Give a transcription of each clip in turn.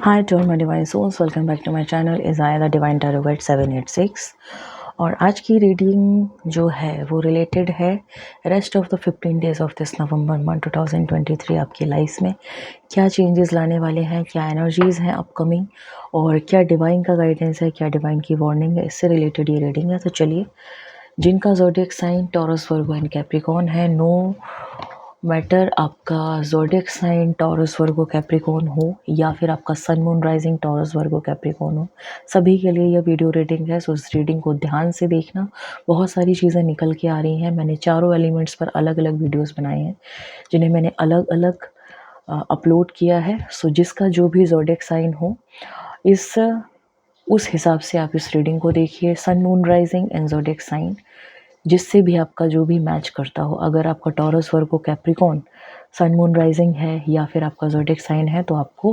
Hi to all my divine souls, welcome back to my channel is I the Divine Tarot Guide 786। और आज की reading जो है वो रिलेटेड है rest of the 15 days of this November month 2023। आपकी life में क्या चेंजेस लाने वाले हैं, क्या एनर्जीज़ हैं अपकमिंग, और क्या डिवाइन का गाइडेंस है, क्या डिवाइन की वार्निंग है, इससे रिलेटेड ये रीडिंग है। तो चलिए, जिनका zodiac sign Taurus, Virgo and Capricorn है, नो मैटर आपका zodiac sign Taurus, Virgo, Capricorn हो या फिर आपका sun moon rising Taurus, Virgo, Capricorn हो, सभी के लिए यह वीडियो रीडिंग है। सो इस रीडिंग को ध्यान से देखना, बहुत सारी चीज़ें निकल के आ रही हैं। मैंने चारों एलिमेंट्स पर अलग अलग वीडियोस बनाए हैं जिन्हें मैंने अलग अलग अपलोड किया है। सो जिसका जो भी ज़ोडिएक साइन हो, उस हिसाब से आप इस रीडिंग को देखिए। Sun moon rising and zodiac sign, जिससे भी आपका जो भी मैच करता हो। अगर आपका टॉरस, वर्गो, कैप्रिकॉर्न सन मून राइजिंग है या फिर आपका ज़ोडिएक साइन है तो आपको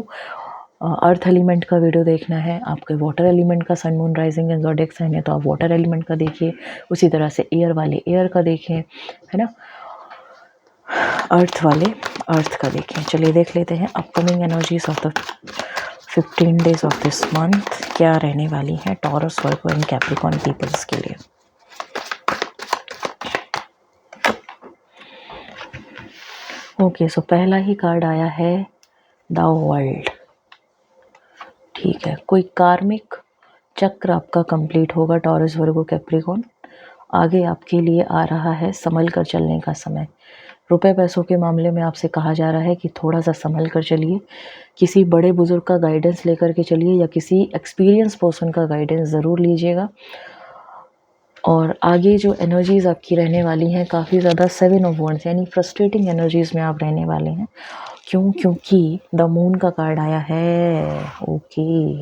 अर्थ एलिमेंट का वीडियो देखना है। आपके वाटर एलिमेंट का sun moon rising and zodiac sign है तो आप वाटर एलिमेंट का देखिए। उसी तरह से एयर वाले एयर का देखें, है ना, अर्थ वाले अर्थ का देखें। चलिए देख लेते हैं upcoming energies of the 15 days of this month क्या रहने वाली है Taurus, Virgo and Capricorn peoples के लिए। ओके, सो पहला ही कार्ड आया है द वर्ल्ड। ठीक है, कोई कार्मिक चक्र आपका कंप्लीट होगा टॉरस, वर्गो, कैप्रिकॉर्न। आगे आपके लिए आ रहा है संभल कर चलने का समय। रुपए पैसों के मामले में आपसे कहा जा रहा है कि थोड़ा सा संभल कर चलिए। किसी बड़े बुजुर्ग का गाइडेंस लेकर के चलिए या किसी एक्सपीरियंस पर्सन का गाइडेंस ज़रूर लीजिएगा। और आगे जो एनर्जीज़ आपकी रहने वाली हैं काफ़ी ज़्यादा 7 ऑफ वॉन्ड्स यानी फ्रस्ट्रेटिंग एनर्जीज़ में आप रहने वाले हैं। क्यों? क्योंकि द मून का कार्ड आया है। ओके,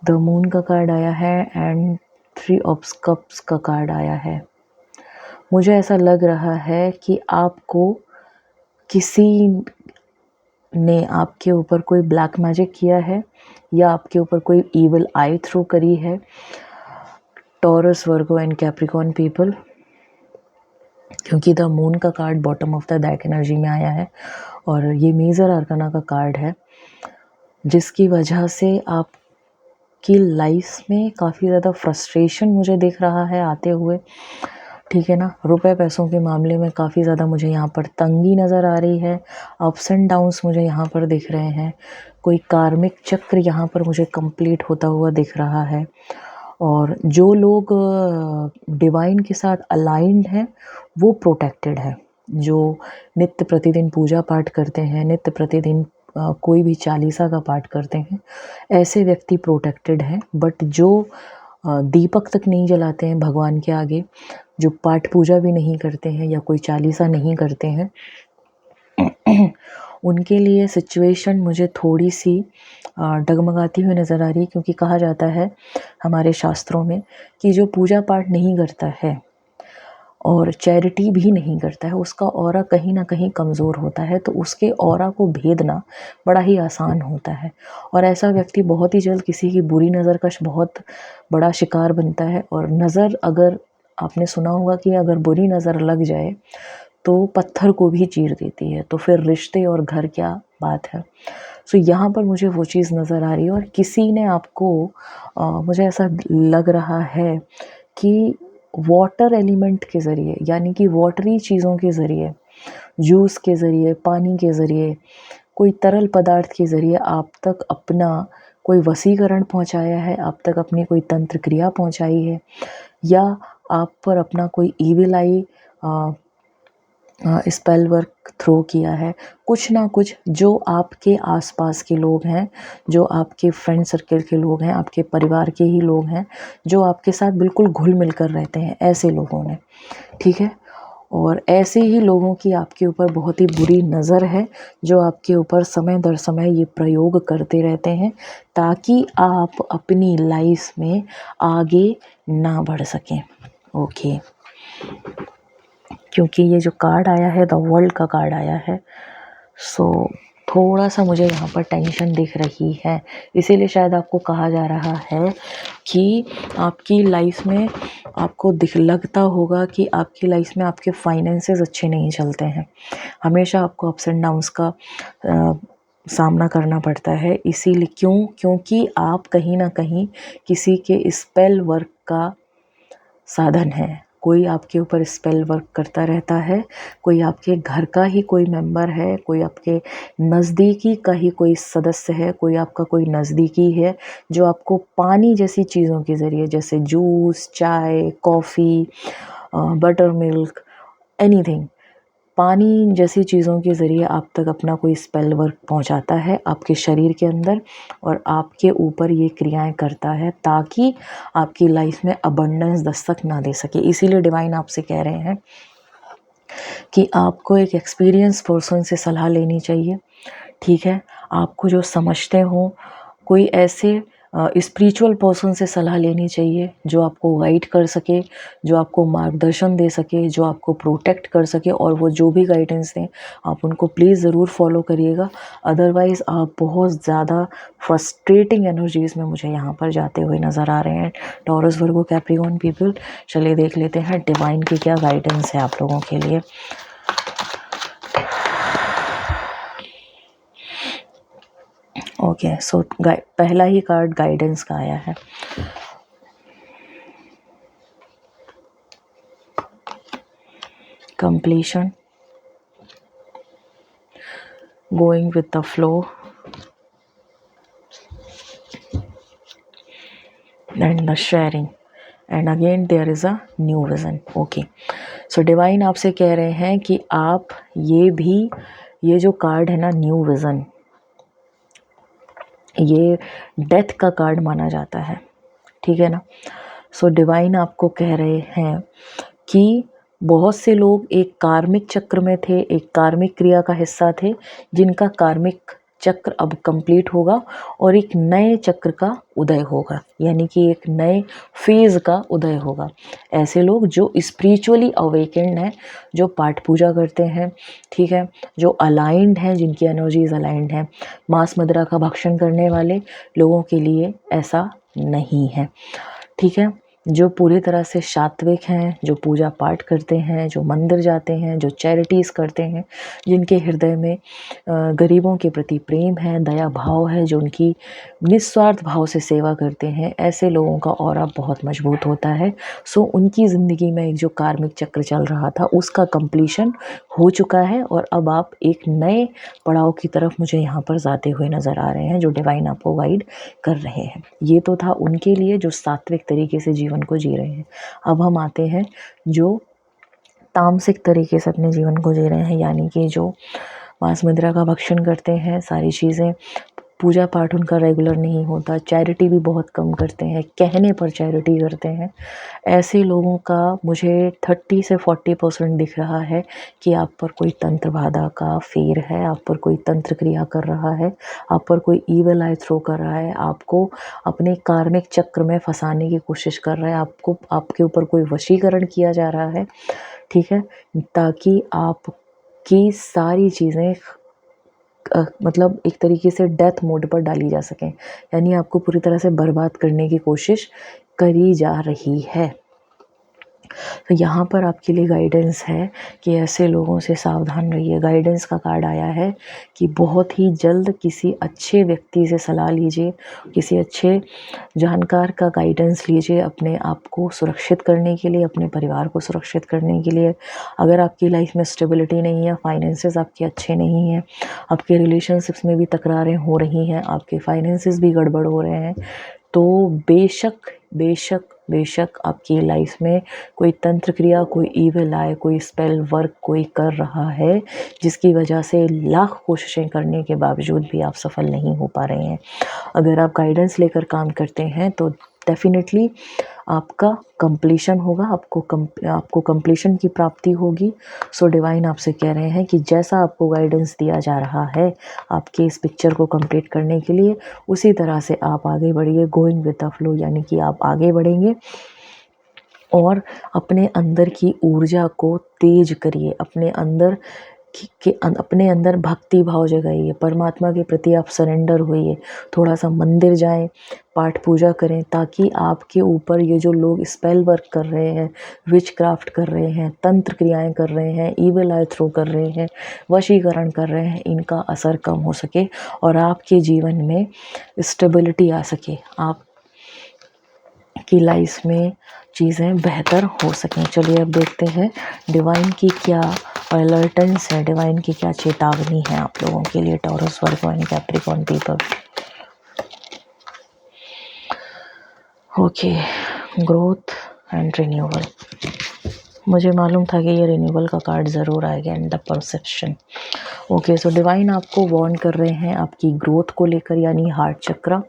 द मून का कार्ड आया है एंड 3 ऑफ कप्स का कार्ड आया है। मुझे ऐसा लग रहा है कि आपको किसी ने आपके ऊपर कोई ब्लैक मैजिक किया है या आपके ऊपर कोई इविल आई थ्रू करी है। Taurus, Virgo and Capricorn people, क्योंकि द मून का card bottom of the deck energy में आया है और ये मेजर आर्काना का कार्ड है, जिसकी वजह से आपकी लाइफ में काफ़ी ज़्यादा फ्रस्ट्रेशन मुझे दिख रहा है आते हुए। ठीक है ना, रुपए पैसों के मामले में काफ़ी ज़्यादा मुझे यहाँ पर तंगी नज़र आ रही है। अप्स एंड डाउन्स मुझे यहाँ पर दिख रहे हैं। कोई कार्मिक चक्र यहाँ पर मुझे कंप्लीट होता हुआ दिख रहा है। और जो लोग डिवाइन के साथ अलाइंड हैं वो प्रोटेक्टेड है। जो नित्य प्रतिदिन पूजा पाठ करते हैं, नित्य प्रतिदिन कोई भी चालीसा का पाठ करते हैं, ऐसे व्यक्ति प्रोटेक्टेड हैं। बट जो दीपक तक नहीं जलाते हैं भगवान के आगे, जो पाठ पूजा भी नहीं करते हैं या कोई चालीसा नहीं करते हैं, उनके लिए सिचुएशन मुझे थोड़ी सी डगमगाती हुई नज़र आ रही है। क्योंकि कहा जाता है हमारे शास्त्रों में कि जो पूजा पाठ नहीं करता है और चैरिटी भी नहीं करता है, उसका ऑरा कहीं ना कहीं कमज़ोर होता है। तो उसके ऑरा को भेदना बड़ा ही आसान होता है और ऐसा व्यक्ति बहुत ही जल्द किसी की बुरी नज़र का बहुत बड़ा शिकार बनता है। और नज़र, अगर आपने सुना होगा कि अगर बुरी नज़र लग जाए तो पत्थर को भी चीर देती है, तो फिर रिश्ते और घर क्या बात है। सो यहाँ पर मुझे वो चीज़ नज़र आ रही है और किसी ने आपको मुझे ऐसा लग रहा है कि वाटर एलिमेंट के ज़रिए, यानी कि वाटरी चीज़ों के ज़रिए, जूस के ज़रिए, पानी के ज़रिए, कोई तरल पदार्थ के ज़रिए आप तक अपना कोई वसीकरण पहुंचाया है, आप तक अपनी कोई तंत्र क्रिया पहुंचाई है, या आप पर अपना कोई evil eye spell work throw किया है। कुछ ना कुछ जो आपके आसपास के लोग हैं, जो आपके फ्रेंड सर्कल के लोग हैं, आपके परिवार के ही लोग हैं, जो आपके साथ बिल्कुल घुल मिल कर रहते हैं, ऐसे लोगों ने, ठीक है। और ऐसे ही लोगों की आपके ऊपर बहुत ही बुरी नज़र है, जो आपके ऊपर समय दर समय ये प्रयोग करते रहते हैं ताकि आप अपनी लाइफ में आगे ना बढ़ सकें। ओके, क्योंकि ये जो कार्ड आया है द वर्ल्ड का कार्ड आया है। सो थोड़ा-सा मुझे यहाँ पर टेंशन दिख रही है। इसीलिए शायद आपको कहा जा रहा है कि आपकी लाइफ़ में आपको लगता होगा कि आपकी लाइफ़ में आपके फाइनेंसेस अच्छे नहीं चलते हैं। हमेशा आपको अप्स एंड डाउन्स का सामना करना पड़ता है। इसीलिए क्योंकि आप कहीं न कहीं किसी के स्पेल वर्क का साधन है। कोई आपके ऊपर स्पेल वर्क करता रहता है, कोई आपके घर का ही कोई मेंबर है, कोई आपके नज़दीकी का ही कोई सदस्य है, कोई आपका कोई नज़दीकी है जो आपको पानी जैसी चीज़ों के ज़रिए, जैसे जूस, चाय, कॉफ़ी, बटर मिल्क, एनीथिंग, पानी जैसी चीज़ों के ज़रिए आप तक अपना कोई स्पेल वर्क पहुंचाता है आपके शरीर के अंदर और आपके ऊपर ये क्रियाएं करता है ताकि आपकी लाइफ में अबंडेंस दस्तक ना दे सके। इसीलिए डिवाइन आपसे कह रहे हैं कि आपको एक एक्सपीरियंस पर्सन से सलाह लेनी चाहिए, ठीक है। आपको जो समझते हो, कोई ऐसे स्पिरिचुअल पर्सन से सलाह लेनी चाहिए जो आपको गाइड कर सके, जो आपको मार्गदर्शन दे सके, जो आपको प्रोटेक्ट कर सके, और वो जो भी गाइडेंस दें आप उनको प्लीज़ ज़रूर फॉलो करिएगा। अदरवाइज़ आप बहुत ज़्यादा फ्रस्ट्रेटिंग एनर्जीज़ में मुझे यहाँ पर जाते हुए नज़र आ रहे हैं। टॉरस, वर्गो, कैप्रिकॉर्न पीपल, चलिए देख लेते हैं डिवाइन की क्या गाइडेंस है आप लोगों के लिए। ओके, सो पहला ही कार्ड गाइडेंस का आया है। Completion, going with the flow, and the sharing, and again there is a new vision. Okay, so divine आपसे कह रहे हैं कि आप ये जो कार्ड है ना, न्यू विजन, ये डेथ का कार्ड माना जाता है, ठीक है ना। सो डिवाइन आपको कह रहे हैं कि बहुत से लोग एक कार्मिक चक्र में थे, एक कार्मिक क्रिया का हिस्सा थे, जिनका कार्मिक चक्र अब कंप्लीट होगा और एक नए चक्र का उदय होगा, यानी कि एक नए फेज़ का उदय होगा। ऐसे लोग जो स्पिरिचुअली अवेकेंड हैं, जो पाठ पूजा करते हैं, ठीक है, जो अलाइंड हैं, जिनकी एनर्जीज अलाइंड हैं। मांस मदिरा का भक्षण करने वाले लोगों के लिए ऐसा नहीं है, ठीक है। जो पूरी तरह से सात्विक हैं, जो पूजा पाठ करते हैं, जो मंदिर जाते हैं, जो चैरिटीज़ करते हैं, जिनके हृदय में गरीबों के प्रति प्रेम है, दया भाव है, जो उनकी निस्वार्थ भाव से सेवा करते हैं, ऐसे लोगों का ऑरा बहुत मजबूत होता है। सो उनकी ज़िंदगी में एक जो कार्मिक चक्र चल रहा था उसका कंप्लीशन हो चुका है और अब आप एक नए पड़ाव की तरफ मुझे यहाँ पर जाते हुए नज़र आ रहे हैं, जो डिवाइन आपको गाइड कर रहे हैं। ये तो था उनके लिए जो सात्विक तरीके से जीवन को जी रहे हैं। अब हम आते हैं जो तामसिक तरीके से अपने जीवन को जी रहे हैं, यानी कि जो मांस मदिरा का भक्षण करते हैं, सारी चीज़ें, पूजा पाठ उनका रेगुलर नहीं होता, चैरिटी भी बहुत कम करते हैं, कहने पर चैरिटी करते हैं। ऐसे लोगों का मुझे 30 से 40% दिख रहा है कि आप पर कोई तंत्र बाधा का फेर है, आप पर कोई तंत्र क्रिया कर रहा है, आप पर कोई ईवल आई थ्रो कर रहा है, आपको अपने कार्मिक चक्र में फंसाने की कोशिश कर रहा है, आपको आपके ऊपर कोई वशीकरण किया जा रहा है, ठीक है, ताकि आपकी सारी चीज़ें मतलब एक तरीके से डेथ मोड पर डाली जा सकें, यानी आपको पूरी तरह से बर्बाद करने की कोशिश करी जा रही है। तो यहाँ पर आपके लिए गाइडेंस है कि ऐसे लोगों से सावधान रहिए। गाइडेंस का कार्ड आया है कि बहुत ही जल्द किसी अच्छे व्यक्ति से सलाह लीजिए, किसी अच्छे जानकार का गाइडेंस लीजिए अपने आप को सुरक्षित करने के लिए, अपने परिवार को सुरक्षित करने के लिए। अगर आपकी लाइफ में स्टेबिलिटी नहीं है, फाइनेंसेस आपके अच्छे नहीं हैं, आपके रिलेशनशिप्स में भी तकरारें हो रही हैं, आपके फाइनेंसेस भी गड़बड़ हो रहे हैं, तो बेशक बेशक बेशक आपकी लाइफ में कोई तंत्र क्रिया, कोई ईविल आई, कोई स्पेल वर्क कोई कर रहा है, जिसकी वजह से लाख कोशिशें करने के बावजूद भी आप सफल नहीं हो पा रहे हैं। अगर आप गाइडेंस लेकर काम करते हैं तो डेफिनेटली आपका कंप्लीशन होगा, आपको कंप्लीशन की प्राप्ति होगी। सो डिवाइन आपसे कह रहे हैं कि जैसा आपको गाइडेंस दिया जा रहा है आपके इस पिक्चर को कंप्लीट करने के लिए, उसी तरह से आप आगे बढ़िए, गोइंग विद द फ्लो, यानी कि आप आगे बढ़ेंगे और अपने अंदर की ऊर्जा को तेज करिए, अपने अंदर कि अपने अंदर भक्ति भाव जगाइए, परमात्मा के प्रति आप सरेंडर होइए, थोड़ा सा मंदिर जाएं, पाठ पूजा करें, ताकि आपके ऊपर ये जो लोग स्पेल वर्क कर रहे हैं, विच क्राफ्ट कर रहे हैं, तंत्र क्रियाएं कर रहे हैं, ईविल आई थ्रो कर रहे हैं, वशीकरण कर रहे हैं, इनका असर कम हो सके और आपके जीवन में स्टेबिलिटी आ सके, आप की लाइफ में चीज़ें बेहतर हो सकें। चलिए अब देखते हैं डिवाइन की क्या अलर्टेंस है, डिवाइन की क्या चेतावनी है आप लोगों के लिए, taurus, Virgo and Capricorn people. Okay, growth and renewal. मुझे मालूम था कि ये रिन्यूअल का कार्ड ज़रूर आएगा and the perception. Okay, so divine आपको वार्न कर रहे हैं आपकी ग्रोथ को लेकर, यानी हार्ट चक्र,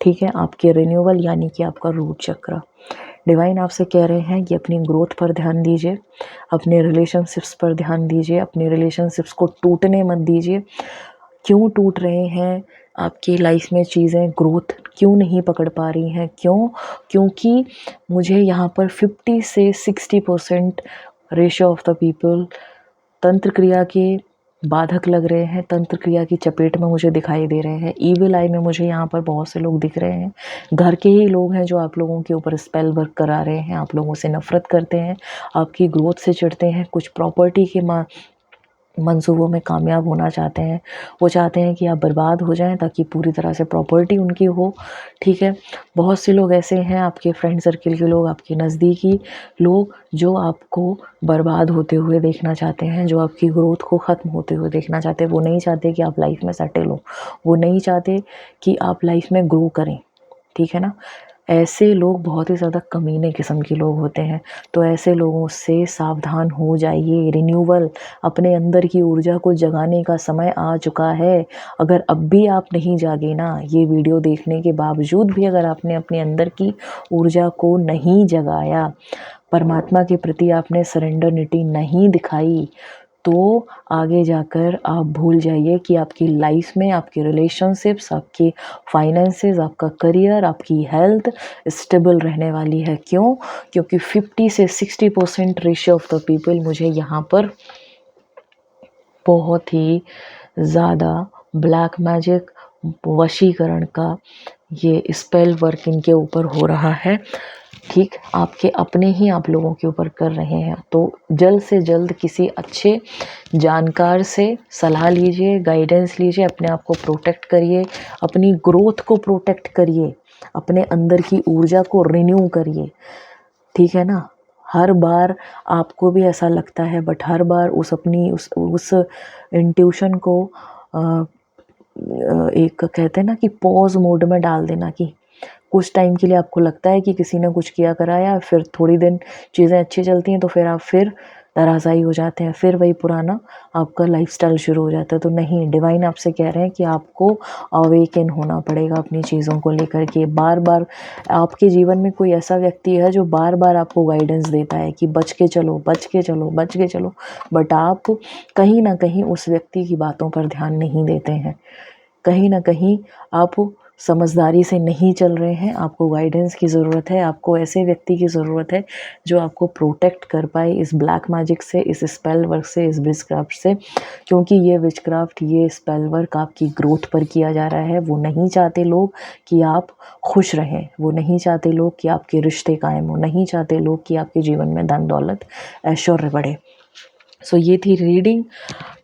ठीक है, आपके रिन्यूअल यानी कि आपका रूट चक्र। डिवाइन आपसे कह रहे हैं कि अपनी ग्रोथ पर ध्यान दीजिए, अपने रिलेशनशिप्स पर ध्यान दीजिए, अपने रिलेशनशिप्स को टूटने मत दीजिए। क्यों टूट रहे हैं आपकी लाइफ में चीज़ें, ग्रोथ क्यों नहीं पकड़ पा रही हैं, क्यों? क्योंकि मुझे यहाँ पर 50 से 60% रेशियो ऑफ द पीपल तंत्र क्रिया के बाधक लग रहे हैं, तंत्र क्रिया की चपेट में मुझे दिखाई दे रहे हैं। ईविल आई में मुझे यहाँ पर बहुत से लोग दिख रहे हैं, घर के ही लोग हैं जो आप लोगों के ऊपर स्पेल वर्क करा रहे हैं, आप लोगों से नफरत करते हैं, आपकी ग्रोथ से चिढ़ते हैं, कुछ प्रॉपर्टी के मंसूबों में कामयाब होना चाहते हैं, वो चाहते हैं कि आप बर्बाद हो जाएं ताकि पूरी तरह से प्रॉपर्टी उनकी हो, ठीक है। बहुत से लोग ऐसे हैं, आपके फ्रेंड सर्किल के लोग, आपके नज़दीकी लोग, जो आपको बर्बाद होते हुए देखना चाहते हैं, जो आपकी ग्रोथ को ख़त्म होते हुए देखना चाहते हैं। वो नहीं चाहते कि आप लाइफ में सेटल हो, वो नहीं चाहते कि आप लाइफ में ग्रो करें, ठीक है ना। ऐसे लोग बहुत ही ज़्यादा कमीने किस्म के लोग होते हैं, तो ऐसे लोगों से सावधान हो जाइए। रिन्यूअल, अपने अंदर की ऊर्जा को जगाने का समय आ चुका है। अगर अब भी आप नहीं जागे ना, ये वीडियो देखने के बावजूद भी अगर आपने अपने अंदर की ऊर्जा को नहीं जगाया, परमात्मा के प्रति आपने सरेंडरनिटी नहीं दिखाई, तो आगे जाकर आप भूल जाइए कि आपकी लाइफ में आपके रिलेशनशिप्स, आपके फाइनेंसेस, आपका करियर, आपकी हेल्थ स्टेबल रहने वाली है। क्यों? क्योंकि 50 से 60% रेशियो ऑफ द पीपल मुझे यहाँ पर बहुत ही ज़्यादा ब्लैक मैजिक, वशीकरण का ये स्पेल वर्क इनके ऊपर हो रहा है, ठीक, आपके अपने ही आप लोगों के ऊपर कर रहे हैं। तो जल्द से जल्द किसी अच्छे जानकार से सलाह लीजिए, गाइडेंस लीजिए, अपने आप को प्रोटेक्ट करिए, अपनी ग्रोथ को प्रोटेक्ट करिए, अपने अंदर की ऊर्जा को रिन्यू करिए, ठीक है ना। हर बार आपको भी ऐसा लगता है, बट हर बार उस इंट्यूशन को एक कहते हैं ना कि पॉज मोड में डाल देना, कि कुछ टाइम के लिए आपको लगता है कि किसी ने कुछ किया कराया, फिर थोड़ी दिन चीज़ें अच्छी चलती हैं तो फिर आप फिर नाराज़ाई हो जाते हैं, फिर वही पुराना आपका लाइफस्टाइल शुरू हो जाता है। तो नहीं, डिवाइन आपसे कह रहे हैं कि आपको अवेकन होना पड़ेगा अपनी चीज़ों को लेकर के। बार बार आपके जीवन में कोई ऐसा व्यक्ति है जो बार बार आपको गाइडेंस देता है कि बच के चलो, बच के चलो, बच के चलो, बट आप कहीं ना कहीं उस व्यक्ति की बातों पर ध्यान नहीं देते हैं, कहीं ना कहीं आप समझदारी से नहीं चल रहे हैं। आपको गाइडेंस की ज़रूरत है, आपको ऐसे व्यक्ति की ज़रूरत है जो आपको प्रोटेक्ट कर पाए इस ब्लैक मैजिक से, इस स्पेल वर्क से, इस विचक्राफ्ट से, क्योंकि ये विचक्राफ्ट, ये स्पेल वर्क आपकी ग्रोथ पर किया जा रहा है। वो नहीं चाहते लोग कि आप खुश रहें, वो नहीं चाहते लोग कि आपके रिश्ते कायम हो, नहीं चाहते लोग कि आपके जीवन में धन दौलत ऐश्वर्य बढ़े। सो ये थी reading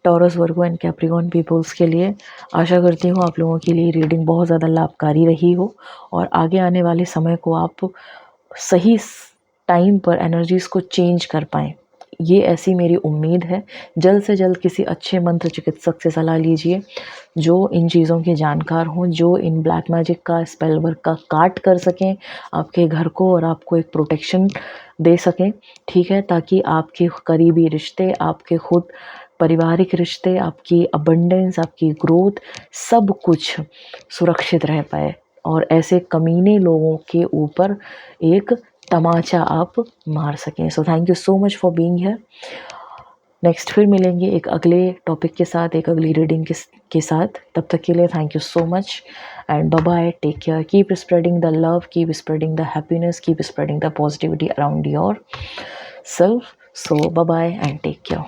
Taurus, Virgo and Capricorn peoples के लिए। आशा करती हूँ आप लोगों के लिए रीडिंग बहुत ज़्यादा लाभकारी रही हो और आगे आने वाले समय को आप सही टाइम पर एनर्जीज़ को चेंज कर पाएँ, ये ऐसी मेरी उम्मीद है। जल्द से जल्द किसी अच्छे मंत्र चिकित्सक से सलाह लीजिए जो इन चीज़ों के जानकार हों, जो इन ब्लैक मैजिक का, स्पेल वर्क का काट कर सकें आपके घर को और आपको एक प्रोटेक्शन दे सकें, ठीक है, ताकि आपके करीबी रिश्ते, आपके खुद पारिवारिक रिश्ते, आपकी अबंडेंस, आपकी ग्रोथ, सब कुछ सुरक्षित रह पाए और ऐसे कमीने लोगों के ऊपर एक तमाचा आप मार सकें। So thank you so much for being here. Next फिर मिलेंगे एक अगले टॉपिक के साथ, एक अगली रीडिंग के साथ। तब तक के लिए thank you so much and bye bye, take care, keep spreading the love, keep spreading the happiness, keep spreading the positivity around yourself. So bye bye and take care.